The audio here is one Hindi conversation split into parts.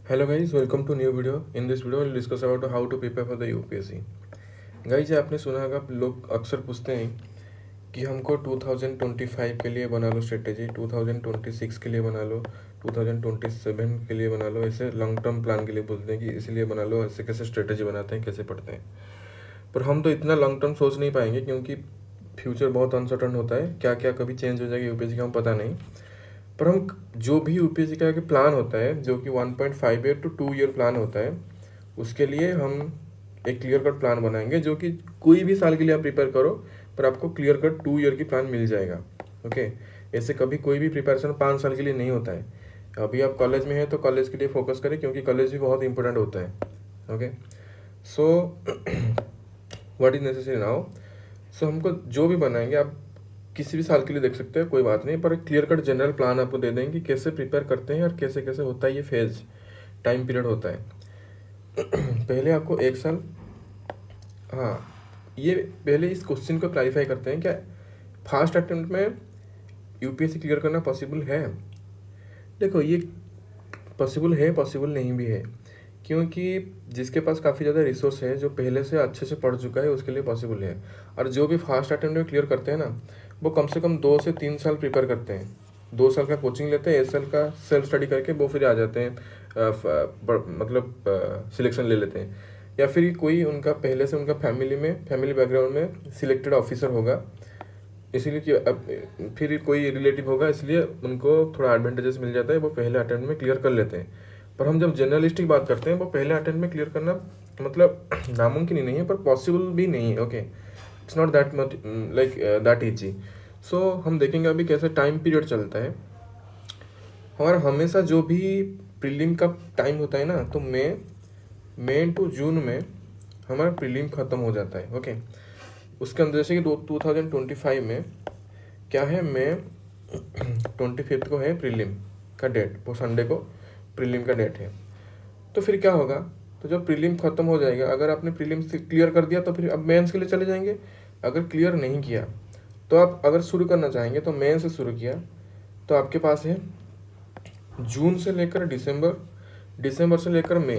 Hello guys, welcome to new video. In this video, we'll discuss about how to prepare for the UPSC. Guys आपने सुना होगा, लोग अक्सर पूछते हैं कि हमको 2025 के लिए बना लो स्ट्रेटेजी, 2026 के लिए बना लो, 2027 के लिए बना लो, ऐसे लॉन्ग टर्म प्लान के लिए बोलते हैं कि इसलिए बना लो, ऐसे कैसे स्ट्रेटेजी बनाते हैं, कैसे पढ़ते हैं। पर हम तो इतना लॉन्ग टर्म सोच नहीं पाएंगे क्योंकि फ्यूचर बहुत अनसर्टन होता है, क्या क्या कभी चेंज हो जाएगा यूपीएससी का हम पता नहीं। पर हम जो भी यूपीएससी का प्लान होता है, जो कि 1.5 ईयर टू 2 ईयर प्लान होता है, उसके लिए हम एक क्लियर कट प्लान बनाएंगे जो कि कोई भी साल के लिए आप प्रिपेयर करो, पर आपको क्लियर कट 2 ईयर की प्लान मिल जाएगा। ओके, ऐसे कभी कोई भी प्रिपरेशन 5 साल के लिए नहीं होता है। अभी आप कॉलेज में हैं तो कॉलेज के लिए फोकस करें क्योंकि कॉलेज भी बहुत इंपॉर्टेंट होता है। Okay, so what is necessary now. So हमको जो भी बनाएंगे आप किसी भी साल के लिए देख सकते हैं, कोई बात नहीं, पर क्लियर कट जनरल प्लान आपको दे देंगे कि कैसे प्रिपेयर करते हैं और कैसे कैसे होता है, ये फेज टाइम पीरियड होता है। पहले आपको एक साल, हाँ, ये पहले इस क्वेश्चन को क्लैरिफाई करते हैं, क्या फास्ट अटेम्प्ट में यूपीएससी क्लियर करना पॉसिबल है। देखो, ये पॉसिबल है, पॉसिबल नहीं भी है, क्योंकि जिसके पास काफ़ी ज़्यादा रिसोर्स है, जो पहले से अच्छे से पढ़ चुका है, उसके लिए पॉसिबल है। और जो भी फास्ट अटेम्प्ट में क्लियर करते हैं ना, वो कम से कम 2 से 3 साल प्रिपेयर करते हैं। 2 साल का कोचिंग लेते हैं, 1 साल का सेल्फ स्टडी करके वो फिर आ जाते हैं, मतलब सिलेक्शन ले लेते हैं। या फिर कोई उनका पहले से उनका फैमिली बैकग्राउंड में सिलेक्टेड ऑफिसर होगा, इसीलिए कि अब फिर कोई रिलेटिव होगा, इसलिए उनको थोड़ा एडवांटेजेस मिल जाता है, वो पहले अटेम्प्ट में क्लियर कर लेते हैं। पर हम जब जर्नलिस्टिक बात करते हैं, वो पहले अटेम्प्ट में क्लियर करना मतलब नामुमकिन ही नहीं है, पर पॉसिबल भी नहीं है। Okay, it's not that much like that easy. So हम देखेंगे अभी कैसे टाइम पीरियड चलता है हमारा। हमेशा जो भी प्रीलिम का टाइम होता है ना, तो मई टू जून में हमारा प्रीलिम ख़त्म हो जाता है। ओके, उसके अंदर जैसे कि 2025 में क्या है, मई 25 को है प्रीलिम का डेट, वो संडे को प्रीलिम का डेट है। तो फिर क्या होगा, तो जब प्रीलिम ख़त्म हो जाएगा, अगर आपने प्रीलिम से क्लियर कर दिया तो फिर अब मेंस के लिए चले जाएंगे। अगर क्लियर नहीं किया तो आप अगर शुरू करना चाहेंगे तो मेन से शुरू किया, तो आपके पास है जून से लेकर दिसंबर, दिसंबर से लेकर मई,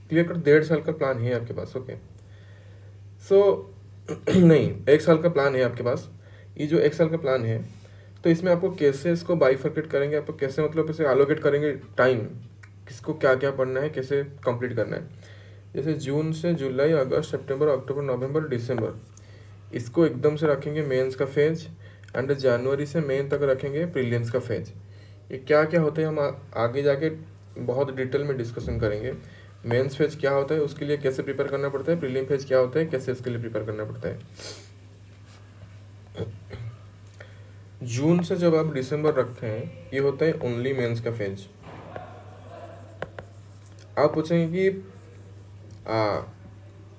क्लियर कर 1.5 साल का प्लान है आपके पास। ओके, सो नहीं, 1 साल का प्लान है आपके पास। ये जो 1 साल का प्लान है, तो इसमें आपको कैसे इसको बाइफर्केट करेंगे, आपको कैसे मतलब इसे एलोकेट करेंगे टाइम, किसको क्या क्या पढ़ना है, कैसे कंप्लीट करना है। जैसे जून से जुलाई, अगस्त, सितंबर, अक्टूबर, नवंबर, दिसंबर, इसको एकदम से रखेंगे मेंस का फेज, एंड जनवरी से मई तक रखेंगे प्रीलिम्स का फेज। ये क्या क्या होते हैं हम आगे जाके बहुत डिटेल में डिस्कशन करेंगे। मेंस फेज क्या होता है, उसके लिए कैसे प्रिपेयर करना पड़ता है, प्रीलिम फेज क्या होता है, कैसे इसके लिए प्रिपेयर करना पड़ता है। जून से जब आप दिसंबर रखते हैं, ये होता है ओनली मेंस का फेज। आप पूछेंगे कि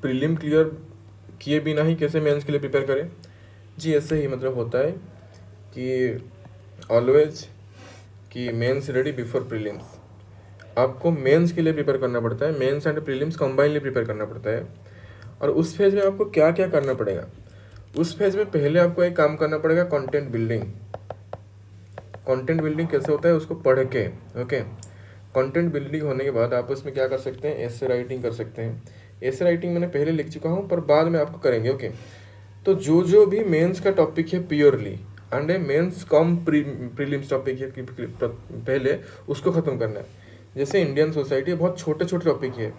प्रीलिम क्लियर किए बिना ही कैसे मेंस के लिए प्रिपेयर करें। जी, ऐसे ही मतलब होता है कि ऑलवेज कि मेंस रेडी बिफोर प्रीलिम्स। आपको मेंस के लिए प्रिपेयर करना पड़ता है, mains and prelims combinely prepare करना पड़ता है। और उस फेज में आपको क्या क्या करना पड़ेगा, उस फेज में पहले आपको एक काम करना पड़ेगा, कंटेंट बिल्डिंग। कंटेंट बिल्डिंग कैसे होता है उसको पढ़ के। ओके, कंटेंट बिल्डिंग होने के बाद आप उसमें क्या कर सकते हैं, एसे राइटिंग कर सकते हैं। एसे राइटिंग मैंने पहले लिख चुका हूँ, पर बाद में आपको करेंगे। ओके, तो जो जो भी मेंस का टॉपिक है purely, and mains cum prelims topic है पहले उसको ख़त्म करना है। जैसे इंडियन सोसाइटी बहुत छोटे छोटे टॉपिक है,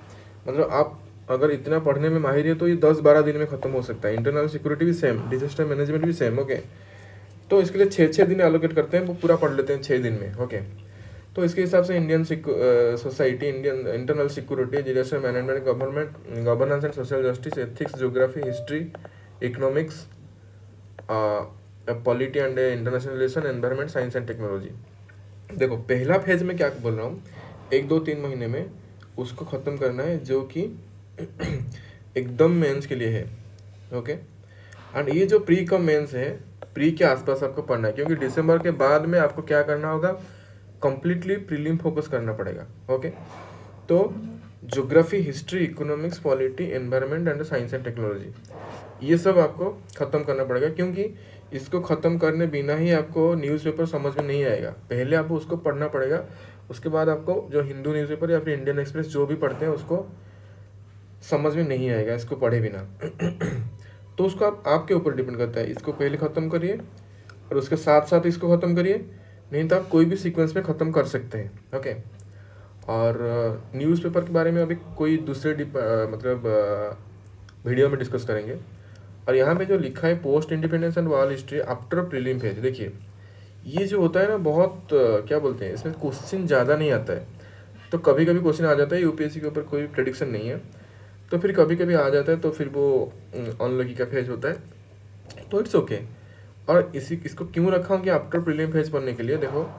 मतलब आप अगर इतना पढ़ने में माहिर है तो ये 10-12 दिन में ख़त्म हो सकता है। इंटरनल सिक्योरिटी भी सेम, डिजास्टर मैनेजमेंट भी सेम। ओके, तो इसके लिए 6-6 दिन एलोकेट करते हैं, वो पूरा पढ़ लेते हैं 6 दिन में। ओके, तो इसके हिसाब से Indian society, Indian internal security, disaster management, government governance and social justice, ethics, geography, history, economics, polity and international relation, environment, science and technology. देखो, पहला फेज में क्या बोल रहा हूँ, 1-2-3 महीने में उसको ख़त्म करना है, जो कि एकदम मेंस के लिए है। ओके, एंड ये जो प्री का मेंस है, प्री के आसपास आपको पढ़ना है, क्योंकि दिसंबर के बाद में आपको क्या करना होगा, कंप्लीटली प्रीलिम फोकस करना पड़ेगा। ओके, तो geography, history, economics, polity, environment and science and technology, ये सब आपको ख़त्म करना पड़ेगा, क्योंकि इसको ख़त्म करने बिना ही आपको न्यूज़पेपर समझ में नहीं आएगा। पहले आपको उसको पढ़ना पड़ेगा, उसके बाद आपको जो हिंदू न्यूज़पेपर या फिर इंडियन एक्सप्रेस जो भी पढ़ते हैं उसको समझ में नहीं आएगा इसको पढ़े बिना। तो उसको आपके ऊपर डिपेंड करता है, इसको पहले ख़त्म करिए और उसके साथ साथ इसको ख़त्म करिए, नहीं तो आप कोई भी सीक्वेंस में ख़त्म कर सकते हैं। ओके। और न्यूज़पेपर के बारे में अभी कोई दूसरे वीडियो में डिस्कस करेंगे। और यहाँ पे जो लिखा है post independence and war history after prelim phase, देखिए ये जो होता है ना बहुत क्या बोलते हैं, इसमें क्वेश्चन ज़्यादा नहीं आता है। तो कभी कभी क्वेश्चन आ जाता है, यूपीएससी के ऊपर कोई प्रेडिक्शन नहीं है, तो फिर कभी कभी आ जाता है, तो फिर वो ऑनलॉगी का फेज होता है, तो इट्स ओके। और इसको क्यों रखा हूँ कि आफ्टर प्रीलिम फेज पढ़ने के लिए, देखो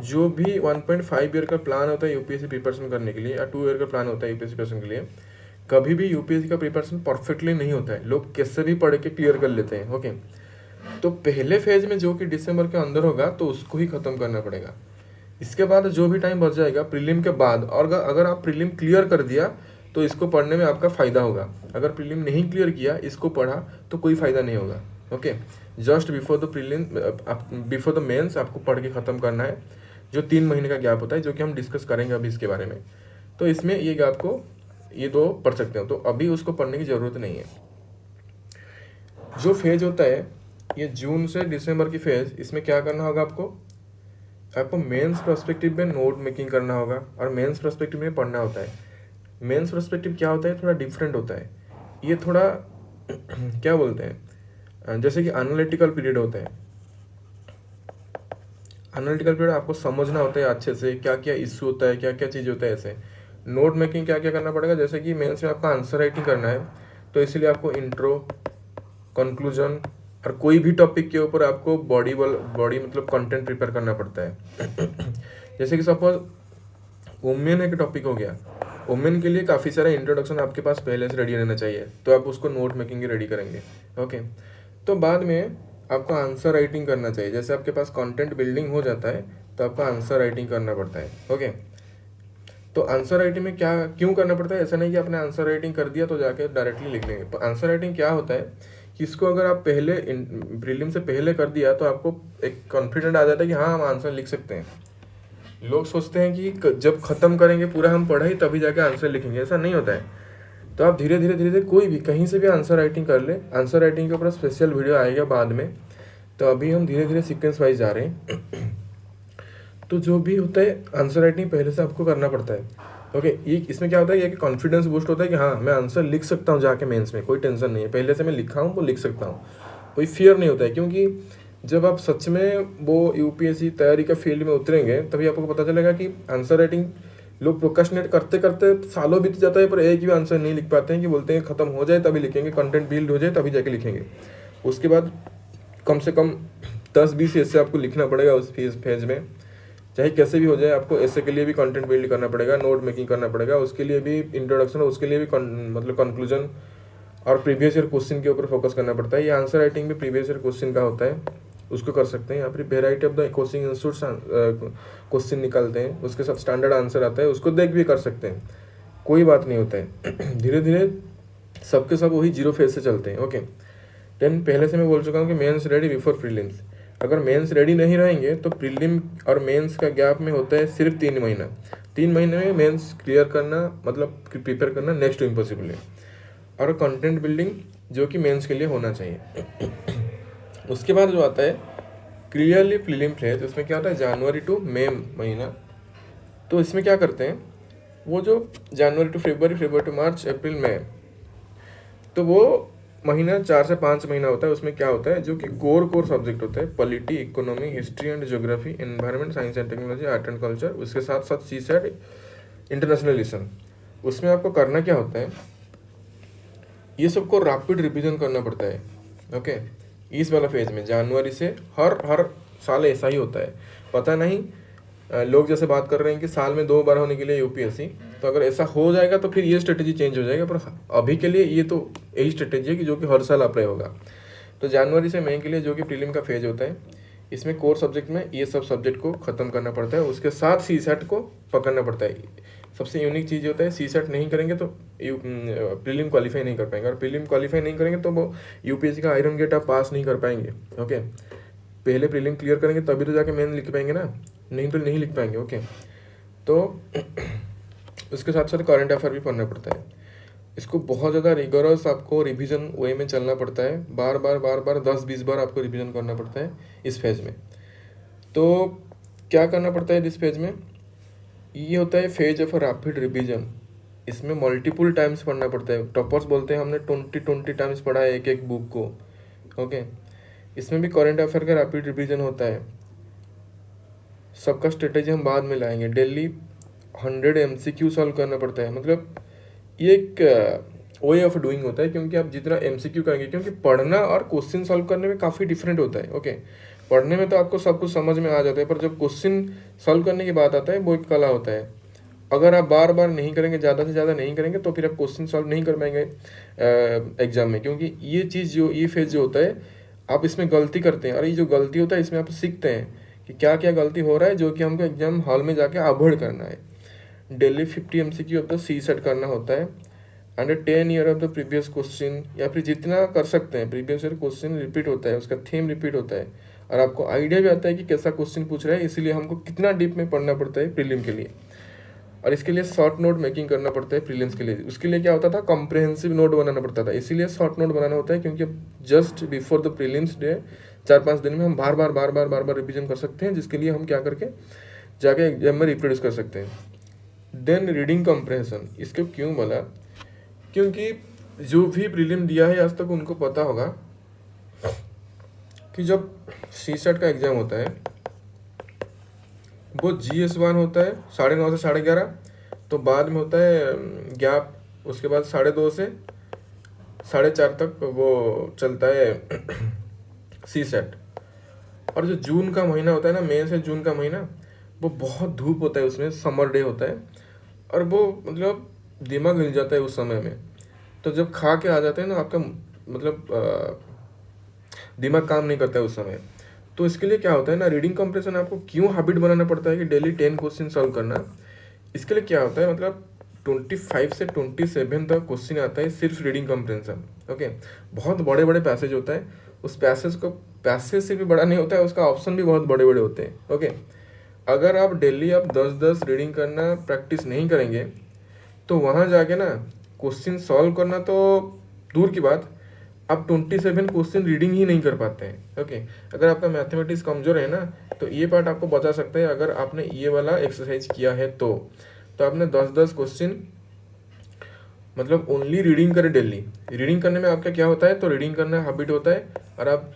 जो भी 1.5 ईयर का प्लान होता है यूपीएससी प्रिपरेशन करने के लिए या 2 ईयर का प्लान होता है यूपीएससी प्रिपरेशन के लिए, कभी भी यूपीएससी का प्रिपरेशन परफेक्टली नहीं होता है, लोग कैसे भी पढ़ के क्लियर कर लेते हैं। ओके। तो पहले फेज में जो कि दिसंबर के अंदर होगा तो उसको ही ख़त्म करना पड़ेगा। इसके बाद जो भी टाइम बच जाएगा प्रीलिम के बाद, और अगर आप प्रीलिम क्लियर कर दिया तो इसको पढ़ने में आपका फ़ायदा होगा। अगर प्रीलिम नहीं क्लियर किया, इसको पढ़ा तो कोई फ़ायदा नहीं होगा। Okay. Just before the prelim, before the mains आपको पढ़ के ख़त्म करना है, जो 3 महीने का गैप होता है, जो कि हम डिस्कस करेंगे अभी इसके बारे में। तो इसमें ये गैप को ये 2 पढ़ सकते हो, तो अभी उसको पढ़ने की ज़रूरत नहीं है। जो फेज होता है ये जून से दिसंबर की फेज, इसमें क्या करना होगा आपको मेंस पर्सपेक्टिव में नोट मेकिंग करना होगा और मेंस पर्सपेक्टिव में पढ़ना होता है। मेंस पर्सपेक्टिव क्या होता है, थोड़ा डिफरेंट होता है। ये थोड़ा क्या बोलते हैं, जैसे कि एनालिटिकल पीरियड होता है। एनालिटिकल पीरियड आपको समझना होता है अच्छे से, क्या क्या इश्यू होता है, क्या क्या चीज़ होता है। ऐसे नोट मेकिंग क्या क्या करना पड़ेगा, जैसे कि मेंस में आपको आंसर राइटिंग करना है, तो इसीलिए आपको इंट्रो, कंक्लूजन और कोई भी टॉपिक के ऊपर आपको बॉडी मतलब कंटेंट प्रिपेयर करना पड़ता है। जैसे कि सपोज वुमेन एक टॉपिक हो गया, वुमेन के लिए काफ़ी सारा इंट्रोडक्शन आपके पास पहले से रेडी रहना चाहिए, तो आप उसको नोट मेकिंग रेडी करेंगे। ओके। तो बाद में आपको आंसर राइटिंग करना चाहिए। जैसे आपके पास कंटेंट बिल्डिंग हो जाता है तो आपको आंसर राइटिंग करना पड़ता है। ओके। तो आंसर राइटिंग में क्या क्यों करना पड़ता है, ऐसा नहीं कि आपने आंसर राइटिंग कर दिया तो जाके डायरेक्टली लिख लेंगे। आंसर राइटिंग क्या होता है कि इसको अगर आप पहले प्रीलिम से पहले कर दिया तो आपको एक कॉन्फिडेंट आ जाता है कि हाँ हम आंसर लिख सकते हैं। लोग सोचते हैं कि जब ख़त्म करेंगे पूरा हम पढ़ाई तभी जाके आंसर लिखेंगे, ऐसा नहीं होता है। तो आप धीरे धीरे कोई भी कहीं से भी आंसर राइटिंग कर ले। आंसर राइटिंग के ऊपर स्पेशल वीडियो आएगा बाद में, तो अभी हम धीरे धीरे सीक्वेंस वाइज जा रहे हैं। तो जो भी होता है आंसर राइटिंग पहले से आपको करना पड़ता है। ओके। ये इसमें क्या होता है, ये कि कॉन्फिडेंस बूस्ट होता है कि हाँ मैं आंसर लिख सकता हूँ जाके मेंस में, कोई टेंशन नहीं है, पहले से मैं लिखा हूँ तो लिख सकता हूँ, कोई फियर नहीं होता है। क्योंकि जब आप सच में वो यूपीएससी तैयारी का फील्ड में उतरेंगे तभी आपको पता चलेगा कि आंसर राइटिंग लोग प्रोक्रेस्टिनेट करते करते सालों बीत जाता है, पर एक भी आंसर नहीं लिख पाते हैं, कि बोलते हैं ख़त्म हो जाए तभी लिखेंगे, कंटेंट बिल्ड हो जाए तभी जाके लिखेंगे। उसके बाद कम से कम 10-20 ऐसे आपको लिखना पड़ेगा उस फेज में, चाहे कैसे भी हो जाए। आपको ऐसे के लिए भी कंटेंट बिल्ड करना पड़ेगा, नोट मेकिंग करना पड़ेगा, उसके लिए भी इंट्रोडक्शन, उसके लिए भी मतलब कंक्लूजन और प्रीवियस ईयर क्वेश्चन के ऊपर फोकस करना पड़ता है। ये आंसर राइटिंग भी प्रीवियस ईयर क्वेश्चन का होता है, उसको कर सकते हैं। यहाँ पर variety of the coaching institute question निकालते हैं, उसके साथ स्टैंडर्ड आंसर आता है, उसको देख भी कर सकते हैं, कोई बात नहीं होता है। धीरे धीरे सबके सब वही 0 फेज से चलते हैं। ओके। देन पहले से मैं बोल चुका हूँ कि मेंस रेडी बिफोर प्रीलिम्स। अगर मेंस रेडी नहीं रहेंगे तो प्रीलिम और मेंस का गैप में होता है सिर्फ 3 महीना। 3 महीने में मेंस क्लियर करना मतलब प्रिपेयर करना नेक्स्ट टू इम्पॉसिबल है। और कंटेंट बिल्डिंग जो कि मेंस के लिए होना चाहिए। उसके बाद जो आता है क्लियरली प्रीलिम फेज, उसमें क्या होता है जनवरी टू मई महीना। तो इसमें क्या करते हैं, वो जो जनवरी टू फरवरी टू मार्च अप्रैल मई, तो वो महीना 4 से 5 महीना होता है। उसमें क्या होता है, जो कि कोर सब्जेक्ट होता है, polity, economy, history and geography, environment, science and technology, art and culture, उसके साथ साथ सीसैट, इंटरनेशनल रिलेशन। उसमें आपको करना क्या होता है, ये सबको रैपिड रिवीजन करना पड़ता है। ओके। इस वाला फेज में जनवरी से हर साल ऐसा ही होता है। पता नहीं लोग जैसे बात कर रहे हैं कि साल में 2 बार होने के लिए यूपीएससी, तो अगर ऐसा हो जाएगा तो फिर ये स्ट्रेटेजी चेंज हो जाएगा, पर अभी के लिए ये तो यही स्ट्रेटेजी है कि जो कि हर साल अप्लाई होगा। तो जनवरी से मई के लिए जो कि प्रीलिम का फेज होता है, इसमें कोर सब्जेक्ट में ये सब सब्जेक्ट को ख़त्म करना पड़ता है, उसके साथ सीसैट को पकड़ना पड़ता है। सबसे यूनिक चीज़ होता है, सीसैट नहीं करेंगे तो प्रीलिम क्वालिफाई नहीं कर पाएंगे, और प्रीलिम क्वालिफाई नहीं करेंगे तो वो यूपीएससी का आयरन गेट आप पास नहीं कर पाएंगे। ओके। पहले प्रीलिम क्लियर करेंगे तभी तो जाके मेन लिख पाएंगे ना, नहीं तो नहीं लिख पाएंगे। ओके। तो उसके साथ साथ करंट अफेयर भी पढ़ना पड़ता है। इसको बहुत ज़्यादा रिगोरस आपको रिवीजन वे में चलना पड़ता है, बार बार 10-20 बार आपको रिवीजन करना पड़ता है इस फेज में। तो क्या करना पड़ता है इस फेज में, ये होता है फेज ऑफ रैपिड रिवीजन। इसमें मल्टीपल टाइम्स पढ़ना पड़ता है। टॉपर्स बोलते हैं हमने 20 टाइम्स पढ़ा है एक एक बुक को। ओके, इसमें भी करंट अफेयर का रैपिड रिवीजन होता है। सबका स्ट्रेटेजी हम बाद में लाएंगे। डेली 100 MCQ सॉल्व करना पड़ता है। मतलब ये एक वे ऑफ डूइंग होता है, क्योंकि आप जितना MCQ करेंगे, क्योंकि पढ़ना और क्वेश्चन सॉल्व करने में काफ़ी डिफरेंट होता है। ओके, पढ़ने में तो आपको सब कुछ समझ में आ जाता है, पर जब क्वेश्चन सॉल्व करने की बात आता है वो एक कला होता है। अगर आप बार बार नहीं करेंगे, ज़्यादा से ज़्यादा नहीं करेंगे, तो फिर आप क्वेश्चन सॉल्व नहीं कर पाएंगे एग्जाम में। क्योंकि ये चीज़ जो ये फेज जो होता है, आप इसमें गलती करते हैं, और ये जो गलती होता है इसमें आप सीखते हैं कि क्या क्या गलती हो रहा है, जो कि हमको एग्जाम हॉल में जाके अवॉइड करना है। Daily 50 MCQ of the CSAT करना होता है, and 10 year of the previous question, या फिर जितना कर सकते हैं प्रीवियस ईयर क्वेश्चन रिपीट होता है, उसका थीम रिपीट होता है, और आपको आइडिया भी आता है कि कैसा क्वेश्चन पूछ रहा है। इसीलिए हमको कितना डीप में पढ़ना पड़ता है प्रीलिम के लिए, और इसके लिए शॉर्ट नोट मेकिंग करना पड़ता है प्रीलिम्स के लिए। उसके लिए क्या होता था, कॉम्प्रिहेंसिव नोट बनाना पड़ता था। इसीलिए शॉर्ट नोट बनाना होता है, क्योंकि just before the prelims day 4-5 दिन में हम बार बार रिवीजन कर सकते हैं, जिसके लिए हम क्या करके जाके एग्जाम में रिप्रोड्यूस कर सकते हैं। देन रीडिंग कॉम्प्रिहेंशन, इसको क्यों बोला, क्योंकि जो भी प्रीलिम दिया है आज तक उनको पता होगा कि जब CSAT का एग्जाम होता है वो GS1 होता है 9:30 से 11:30, तो बाद में होता है गैप, उसके बाद 2:30 से 4:30 तक वो चलता है CSAT। और जो जून का महीना होता है ना, मई से जून का महीना, वो बहुत धूप होता है, उसमें समर डे होता है, और वो मतलब दिमाग हिल जाता है उस समय में। तो जब खा के आ जाते हैं ना, आपका मतलब दिमाग काम नहीं करता है उस समय। तो इसके लिए क्या होता है ना, रीडिंग कॉम्प्रिहेंशन आपको क्यों हैबिट बनाना पड़ता है कि डेली 10 क्वेश्चन सॉल्व करना। इसके लिए क्या होता है, मतलब 25 से 27 तक क्वेश्चन आता है सिर्फ रीडिंग कॉम्प्रिहेंशन। ओके, बहुत बड़े बड़े पैसेज होता है, उस पैसेज से भी बड़ा नहीं होता है, उसका ऑप्शन भी बहुत बड़े बड़े होते हैं। ओके, अगर आप डेली 10-10 रीडिंग करना प्रैक्टिस नहीं करेंगे, तो वहाँ जाके ना क्वेश्चन सॉल्व करना तो दूर की बात, आप 27 क्वेश्चन रीडिंग ही नहीं कर पाते हैं। ओके, अगर आपका मैथमेटिक्स कमज़ोर है ना, तो ये पार्ट आपको बचा सकता है। अगर आपने ये वाला एक्सरसाइज किया है तो आपने 10-10 क्वेश्चन मतलब ओनली रीडिंग करें डेली। रीडिंग करने में आपका क्या होता है, तो रीडिंग करना हैबिट होता है, और आप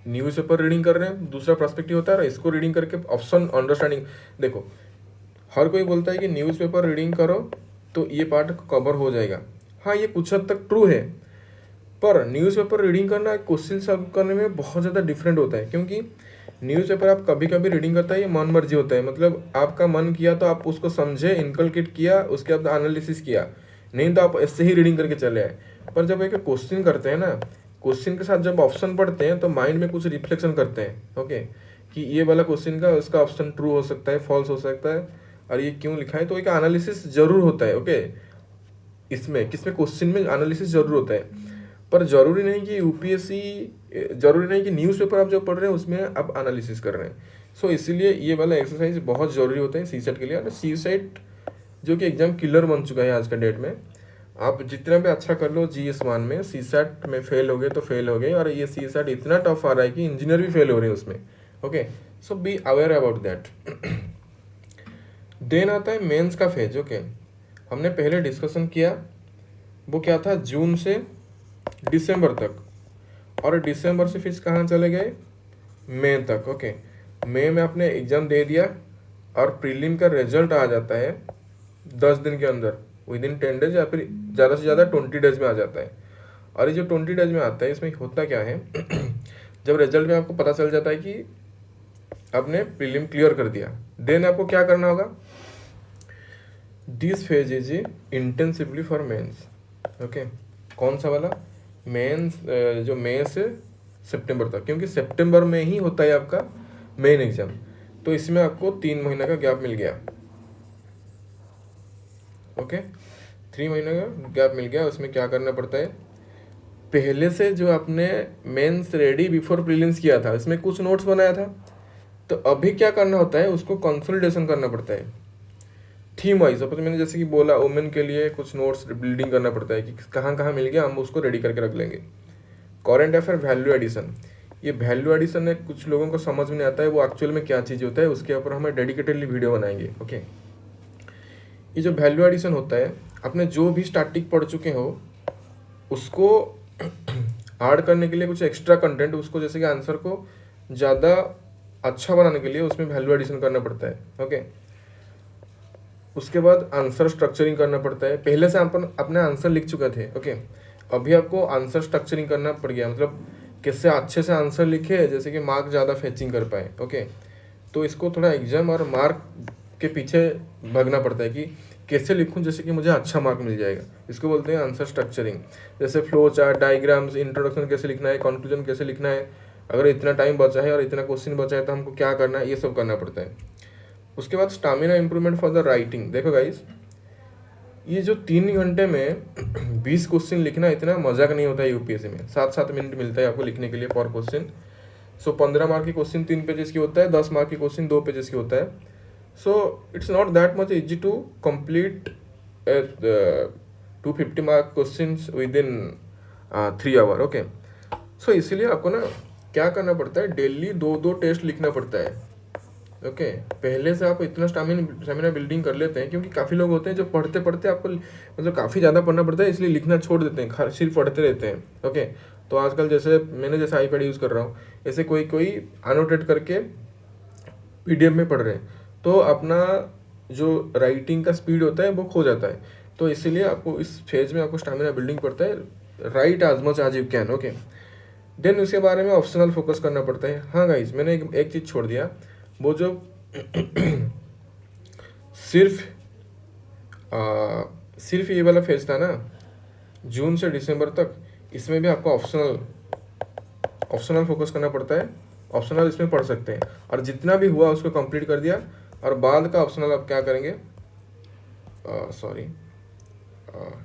न्यूज़पेपर रीडिंग कर रहे हैं, दूसरा पर्सपेक्टिव होता है, और इसको रीडिंग करके ऑप्शन अंडरस्टैंडिंग। देखो, हर कोई बोलता है कि न्यूज़पेपर रीडिंग करो तो ये पार्ट कवर हो जाएगा। हाँ, ये कुछ हद तक ट्रू है, पर न्यूज़पेपर रीडिंग करना क्वेश्चन सॉल्व करने में बहुत ज़्यादा डिफरेंट होता है। क्योंकि न्यूज़पेपर आप कभी कभी रीडिंग करता है, ये मन मर्जी होता है, मतलब आपका मन किया तो आप उसको समझे, इनकलकेट किया, उसके बाद एनालिसिस किया, नहीं तो आप ऐसे ही रीडिंग करके चले आए। पर जब एक क्वेश्चन करते हैं ना, क्वेश्चन के साथ जब ऑप्शन पढ़ते हैं, तो माइंड में कुछ रिफ्लेक्शन करते हैं। ओके, कि ये वाला क्वेश्चन का उसका ऑप्शन ट्रू हो सकता है, फॉल्स हो सकता है, और ये क्यों लिखा है, तो एक एनालिसिस जरूर होता है। ओके, इसमें किसमें क्वेश्चन में एनालिसिस जरूर होता है, पर जरूरी नहीं कि UPSC, जरूरी नहीं कि न्यूज़पेपर आप जो पढ़ रहे हैं उसमें आप एनालिसिस कर रहे हैं। सो इसीलिए ये वाला एक्सरसाइज बहुत ज़रूरी होता है CSAT के लिए। और CSAT जो कि एग्जाम किलर बन चुका है आज का डेट में, आप जितना भी अच्छा कर लो GS1 में, CSAT में फेल हो गए तो फेल हो गए, और ये CSAT इतना टफ आ रहा है कि इंजीनियर भी फेल हो रहे हैं उसमें। Okay, so be aware about that. Then आता है मेंस का फेज। ओके, हमने पहले डिस्कशन किया, वो क्या था, जून से दिसंबर तक, और दिसंबर से फिर कहाँ चले गए, मई तक। ओके, मई में आपने एग्ज़ाम दे दिया, और प्रीलिम का रिजल्ट आ जाता है 10 दिन के अंदर, विदिन 10 डेज, या फिर ज़्यादा से ज़्यादा 20 डेज में आ जाता है। और ये जो 20 डेज में आता है, इसमें होता क्या है जब रिजल्ट में आपको पता चल जाता है कि आपने प्रीलिम क्लियर कर दिया, देन आपको क्या करना होगा, this phase is intensively for mains. Okay, कौन सा वाला, मेंस, जो मई से सितंबर तक, क्योंकि सितंबर में ही होता है आपका मेन एग्जाम, तो इसमें आपको 3 महीने का गैप मिल गया। ओके, 3 महीने का गैप मिल गया। उसमें क्या करना पड़ता है, पहले से जो आपने मेंस रेडी बिफोर प्रीलिम्स किया था, इसमें कुछ नोट्स बनाया था, तो अभी क्या करना होता है, उसको कंसोलिडेशन करना पड़ता है। Theme wise. सपोज मैंने जैसे कि बोला वुमेन के लिए कुछ नोट्स बिल्डिंग करना पड़ता है कि कहाँ कहाँ मिल गया, हम उसको रेडी करके रख लेंगे। करंट अफेयर वैल्यू एडिशन, ये वैल्यू एडिशन है, कुछ लोगों को समझ में नहीं आता है वो एक्चुअल में क्या चीज़ होता है, उसके ऊपर हमें डेडिकेटेडली वीडियो बनाएंगे। ओके, ये जो वैल्यू एडिशन होता है, आपने जो भी स्टैटिक पढ़ चुके हो उसको ऐड करने के लिए कुछ एक्स्ट्रा कंटेंट, उसको जैसे कि आंसर को ज़्यादा अच्छा बनाने के लिए उसमें वैल्यू एडिशन करना पड़ता है। ओके, उसके बाद आंसर स्ट्रक्चरिंग करना पड़ता है। पहले से अपन अपने आंसर लिख चुके थे। ओके, अभी आपको आंसर स्ट्रक्चरिंग करना पड़ गया, मतलब कैसे अच्छे से आंसर लिखे जैसे कि मार्क ज़्यादा फेचिंग कर पाए। ओके, तो इसको थोड़ा एग्जाम और मार्क के पीछे भागना पड़ता है कि कैसे लिखूं जैसे कि मुझे अच्छा मार्क मिल जाएगा। इसको बोलते हैं आंसर स्ट्रक्चरिंग। जैसे फ्लो चार्ट, डायग्राम्स, इंट्रोडक्शन कैसे लिखना है, कंक्लूजन कैसे लिखना है, अगर इतना टाइम बचा है और इतना क्वेश्चन बचा है तो हमको क्या करना है, ये सब करना पड़ता है। उसके बाद stamina improvement for the writing. देखो गाइस, ये जो 3 घंटे में 20 क्वेश्चन लिखना इतना मजाक नहीं होता है यूपीएससी में। 7-7 मिनट मिलता है आपको लिखने के लिए पर क्वेश्चन। सो 15 मार्क की क्वेश्चन 3 पेजेस की होता है, 10 मार्क की क्वेश्चन 2 पेजेस की होता है। So it's not that much easy to complete 250 mark question within 3 hour. Okay, so इसीलिए आपको ना क्या करना पड़ता है, डेली 2-2 टेस्ट लिखना पड़ता है। ओके, पहले से आप इतना स्टामिना बिल्डिंग कर लेते हैं, क्योंकि काफ़ी लोग होते हैं जो पढ़ते पढ़ते आपको मतलब काफ़ी ज़्यादा पढ़ना पड़ता है इसलिए लिखना छोड़ देते हैं, सिर्फ पढ़ते रहते हैं। ओके, तो आजकल जैसे मैंने जैसे आईपैड यूज़ कर रहा हूँ, ऐसे कोई कोई अनोटेट करके पीडीएफ में पढ़ रहे हैं, तो अपना जो राइटिंग का स्पीड होता है वो खो जाता है। तो इसीलिए आपको इस फेज में आपको स्टामिना बिल्डिंग पड़ता है, right as much as you can. Okay, then उसके बारे में ऑप्शनल फोकस करना पड़ता है। हाँ गाइज, मैंने एक चीज़ छोड़ दिया, वो जो सिर्फ सिर्फ ये वाला फेज था ना, जून से दिसंबर तक, इसमें भी आपको ऑप्शनल फोकस करना पड़ता है। ऑप्शनल इसमें पढ़ सकते हैं, और जितना भी हुआ उसको कंप्लीट कर दिया, और बाद का ऑप्शनल आप क्या करेंगे,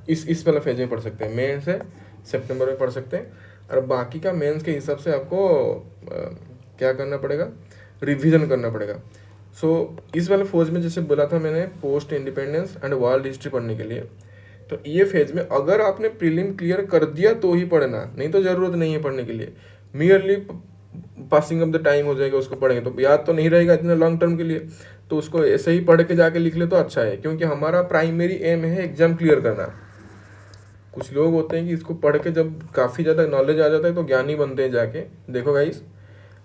इस वाला फेज में पढ़ सकते हैं, मई से सितंबर में पढ़ सकते हैं। और बाकी का मेंस के हिसाब से आपको क्या करना पड़ेगा, रिवीजन करना पड़ेगा। सो इस वाले फेज में जैसे बोला था मैंने, post independence and world history पढ़ने के लिए, तो ये फेज में अगर आपने प्रीलिम क्लियर कर दिया तो ही पढ़ना, नहीं तो ज़रूरत नहीं है पढ़ने के लिए। Merely passing of the time हो जाएगा, उसको पढ़ेंगे तो याद तो नहीं रहेगा इतना लॉन्ग टर्म के लिए, तो उसको ऐसे ही पढ़ के जाके लिख ले तो अच्छा है, क्योंकि हमारा प्राइमरी एम है एग्जाम क्लियर करना। कुछ लोग होते हैं कि इसको पढ़ के जब काफ़ी ज़्यादा नॉलेज आ जाता है तो ज्ञानी बनते हैं जाके। देखो गाइस,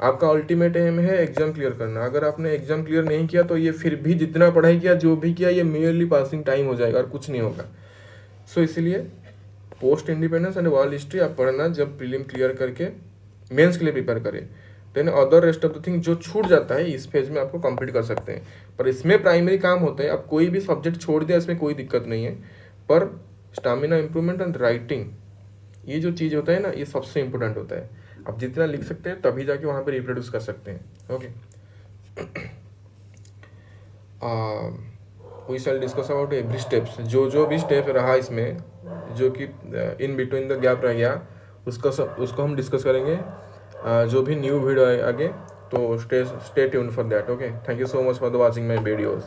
आपका अल्टीमेट एम है एग्जाम क्लियर करना। अगर आपने एग्जाम क्लियर नहीं किया तो ये फिर भी जितना पढ़ाई किया, जो भी किया, ये मेयरली पासिंग टाइम हो जाएगा और कुछ नहीं होगा। सो इसलिए post independence and world history आप पढ़ना जब प्रीलिम क्लियर करके मेंस के लिए प्रिपेयर करें। Then other rest of the thing जो छूट जाता है इस फेज में आपको कंप्लीट कर सकते हैं, पर इसमें प्राइमरी काम होता है। आप कोई भी सब्जेक्ट छोड़ दिया इसमें कोई दिक्कत नहीं है, पर स्टामिना इंप्रूवमेंट एंड राइटिंग, ये जो चीज़ होता है ना, ये सबसे इंपॉर्टेंट होता है। आप जितना लिख सकते हैं तभी जाके वहाँ पे रिप्रोड्यूस कर सकते हैं। Okay, we shall discuss about every steps, जो भी स्टेप रहा इसमें, जो कि इन बिटवीन द गैप रह गया, उसको हम डिस्कस करेंगे जो भी न्यू वीडियो है आगे। तो stay tuned for that. Okay, thank you so much for the watching my videos.